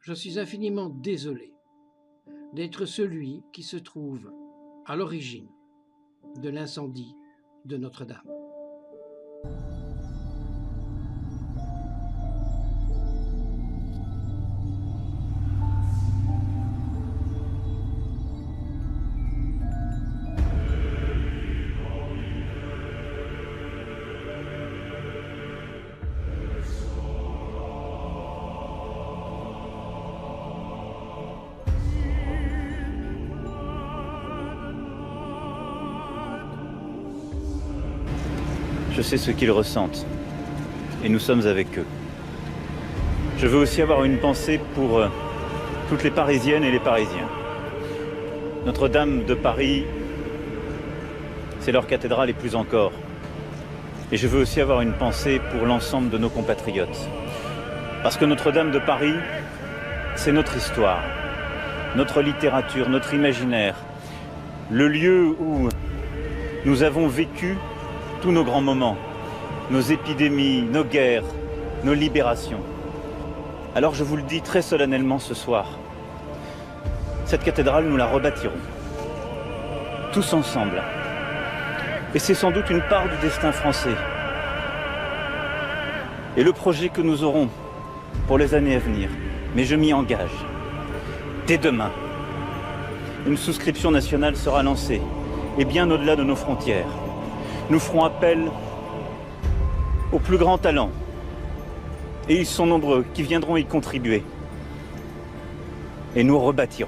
Je suis infiniment désolé d'être celui qui se trouve à l'origine de l'incendie de Notre-Dame. Je sais ce qu'ils ressentent, et nous sommes avec eux. Je veux aussi avoir une pensée pour toutes les Parisiennes et les Parisiens. Notre-Dame de Paris, c'est leur cathédrale et plus encore. Et je veux aussi avoir une pensée pour l'ensemble de nos compatriotes. Parce que Notre-Dame de Paris, c'est notre histoire, notre littérature, notre imaginaire, le lieu où nous avons vécu tous nos grands moments, nos épidémies, nos guerres, nos libérations. Alors je vous le dis très solennellement ce soir, cette cathédrale, nous la rebâtirons, tous ensemble. Et c'est sans doute une part du destin français. Et le projet que nous aurons pour les années à venir, mais je m'y engage. Dès demain, une souscription nationale sera lancée, et bien au-delà de nos frontières. Nous ferons appel aux plus grands talents, et ils sont nombreux qui viendront y contribuer. Et nous rebâtirons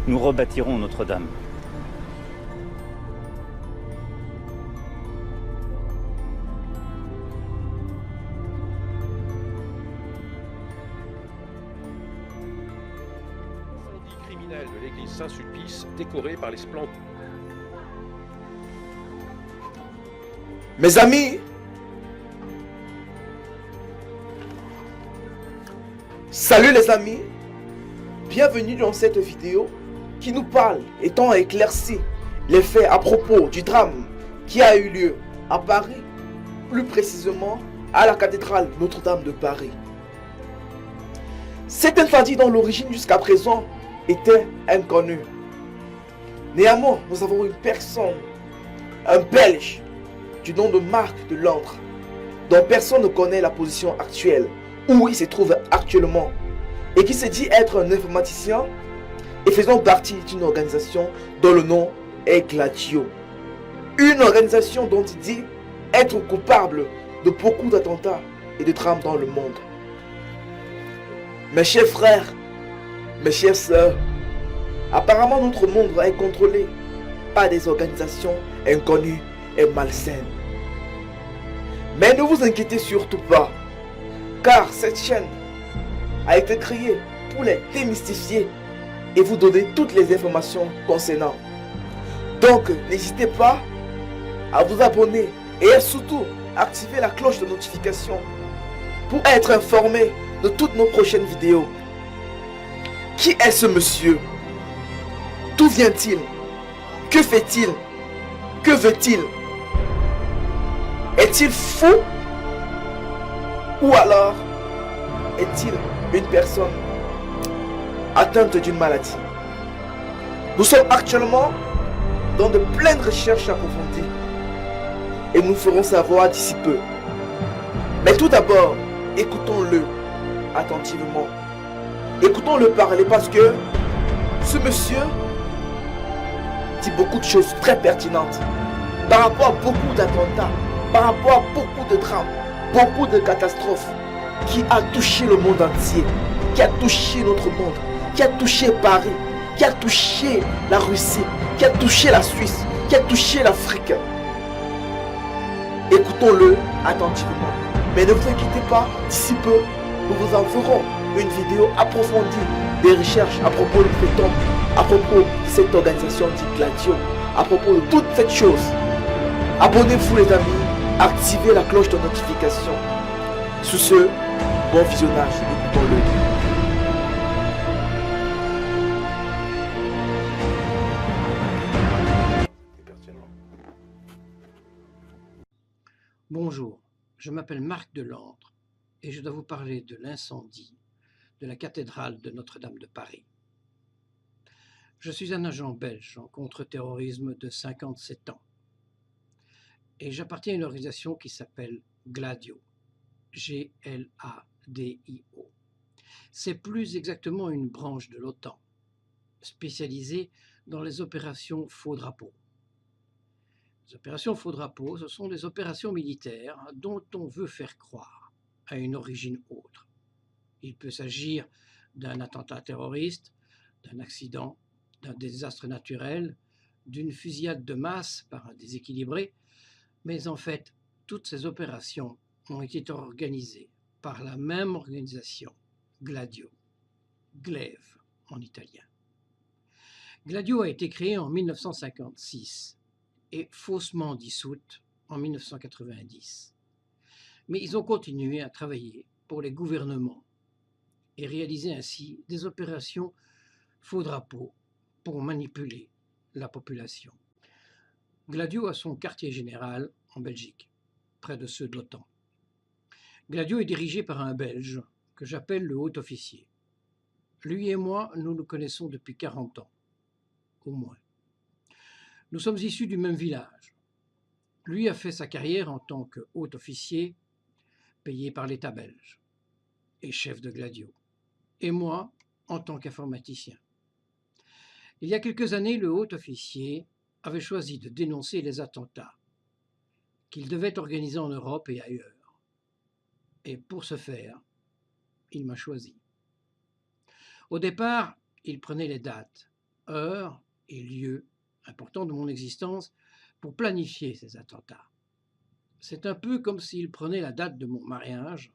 Notre-Dame. Criminel de l'église Saint-Sulpice, décoré par les splendeurs. Mes amis, salut les amis, bienvenue dans cette vidéo qui nous parle et tend à éclaircir les faits à propos du drame qui a eu lieu à Paris, plus précisément à la cathédrale Notre-Dame de Paris. Cet incendie dont l'origine jusqu'à présent était inconnue. Néanmoins, nous avons une personne, un Belge, du nom de Marc de Londres, dont personne ne connaît la position actuelle, où il se trouve actuellement, et qui se dit être un informaticien et faisant partie d'une organisation dont le nom est Gladio. Une organisation dont il dit être coupable de beaucoup d'attentats et de drames dans le monde. Mes chers frères, mes chères sœurs, apparemment notre monde est contrôlé par des organisations inconnues et malsaine. Mais ne vous inquiétez surtout pas, car cette chaîne a été créée pour les démystifier et vous donner toutes les informations concernant. Donc n'hésitez pas à vous abonner et surtout activer la cloche de notification pour être informé de toutes nos prochaines vidéos. Qui est ce monsieur? D'où vient-il? Que fait-il? Que veut-il? Est-il fou? Ou alors est-il une personne atteinte d'une maladie? Nous sommes actuellement dans de pleines recherches approfondies et nous ferons savoir d'ici peu. Mais tout d'abord, écoutons-le attentivement. Écoutons-le parler parce que ce monsieur dit beaucoup de choses très pertinentes par rapport à beaucoup d'attentats, par rapport à beaucoup de drames, beaucoup de catastrophes qui a touché le monde entier, qui a touché notre monde, qui a touché Paris, qui a touché la Russie, qui a touché la Suisse, qui a touché l'Afrique. Écoutons-le attentivement. Mais ne vous inquiétez pas, d'ici peu, nous vous enverrons une vidéo approfondie des recherches à propos de cet homme, à propos de cette organisation dite Gladio, à propos de toutes cette chose. Abonnez-vous les amis, activez la cloche de notification. Sur ce, bon visionnage, écoutons-le. Bonjour, je m'appelle Marc de Londres et je dois vous parler de l'incendie de la cathédrale de Notre-Dame de Paris. Je suis un agent belge en contre-terrorisme de 57 ans et j'appartiens à une organisation qui s'appelle GLADIO, G-L-A-D-I-O. C'est plus exactement une branche de l'OTAN, spécialisée dans les opérations faux drapeau. Les opérations faux drapeau, ce sont des opérations militaires dont on veut faire croire à une origine autre. Il peut s'agir d'un attentat terroriste, d'un accident, d'un désastre naturel, d'une fusillade de masse par un déséquilibré, mais en fait, toutes ces opérations ont été organisées par la même organisation, GLADIO, glaive en italien. GLADIO a été créé en 1956 et faussement dissoute en 1990. Mais ils ont continué à travailler pour les gouvernements et réaliser ainsi des opérations faux drapeau pour manipuler la population. GLADIO a son quartier général en Belgique, près de ceux de l'OTAN. GLADIO est dirigé par un Belge que j'appelle le haut-officier. Lui et moi, nous nous connaissons depuis 40 ans, au moins. Nous sommes issus du même village. Lui a fait sa carrière en tant que haut-officier, payé par l'État belge, et chef de GLADIO. Et moi, en tant qu'informaticien. Il y a quelques années, le haut-officier avait choisi de dénoncer les attentats qu'il devait organiser en Europe et ailleurs. Et pour ce faire, il m'a choisi. Au départ, il prenait les dates, heures et lieux importants de mon existence pour planifier ces attentats. C'est un peu comme s'il prenait la date de mon mariage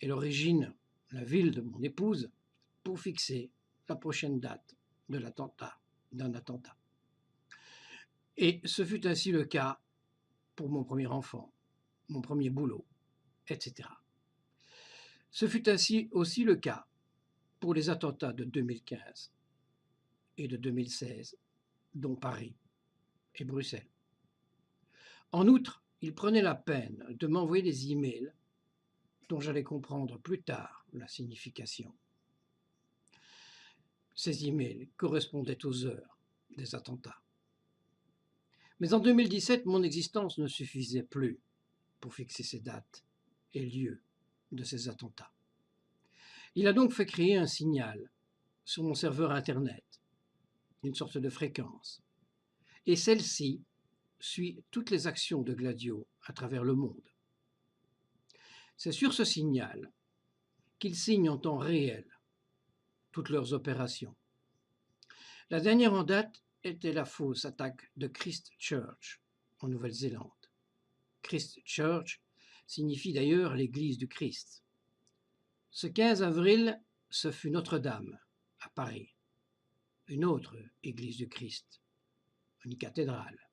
et l'origine, la ville de mon épouse, pour fixer la prochaine date de l'attentat, d'un attentat. Et ce fut ainsi le cas pour mon premier enfant, mon premier boulot, etc. Ce fut ainsi aussi le cas pour les attentats de 2015 et de 2016, dont Paris et Bruxelles. En outre, il prenait la peine de m'envoyer des emails dont j'allais comprendre plus tard la signification. Ces emails correspondaient aux heures des attentats. Mais en 2017, mon existence ne suffisait plus pour fixer ces dates et lieux de ces attentats. Il a donc fait créer un signal sur mon serveur Internet, une sorte de fréquence, et celle-ci suit toutes les actions de GLADIO à travers le monde. C'est sur ce signal qu'ils signent en temps réel toutes leurs opérations. La dernière en date était la fausse attaque de Christchurch, en Nouvelle-Zélande. Christchurch signifie d'ailleurs l'église du Christ. Ce 15 avril, ce fut Notre-Dame, à Paris, une autre église du Christ, une cathédrale.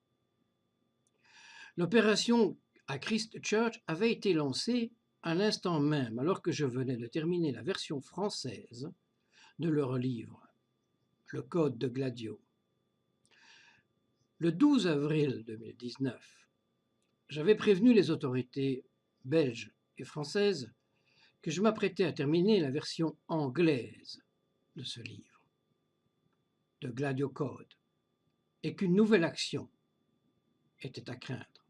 L'opération à Christchurch avait été lancée à l'instant même, alors que je venais de terminer la version française de leur livre, Le Code de GLADIO. Le 12 avril 2019, j'avais prévenu les autorités belges et françaises que je m'apprêtais à terminer la version anglaise de ce livre, de GLADIO Code, et qu'une nouvelle action était à craindre.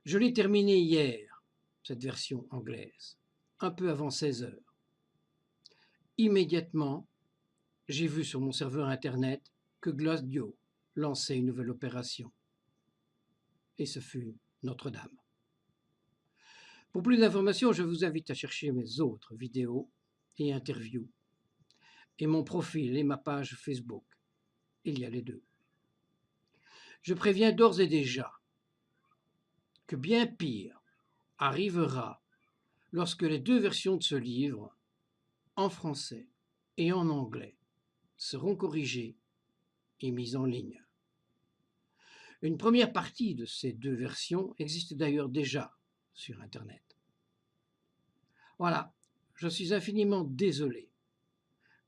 Je l'ai terminée hier, cette version anglaise, un peu avant 16 heures. Immédiatement, j'ai vu sur mon serveur Internet que GLADIO lançait une nouvelle opération. Et ce fut Notre-Dame. Pour plus d'informations, je vous invite à chercher mes autres vidéos et interviews, et mon profil et ma page Facebook. Il y a les deux. Je préviens d'ores et déjà que bien pire arrivera lorsque les deux versions de ce livre, en français et en anglais, seront corrigées et mises en ligne. Une première partie de ces deux versions existe d'ailleurs déjà sur Internet. Voilà, je suis infiniment désolé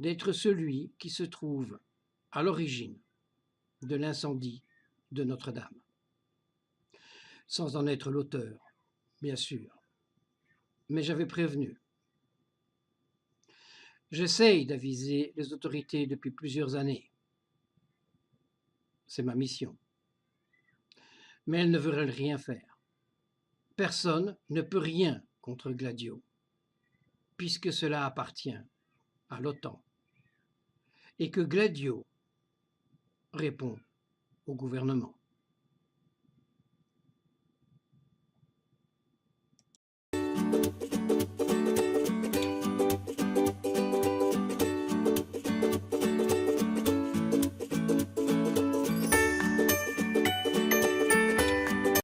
d'être celui qui se trouve à l'origine de l'incendie de Notre-Dame. Sans en être l'auteur, bien sûr, mais j'avais prévenu. J'essaye d'aviser les autorités depuis plusieurs années. C'est ma mission. Mais elles ne veulent rien faire. Personne ne peut rien contre Gladio, puisque cela appartient à l'OTAN, et que Gladio répond au gouvernement.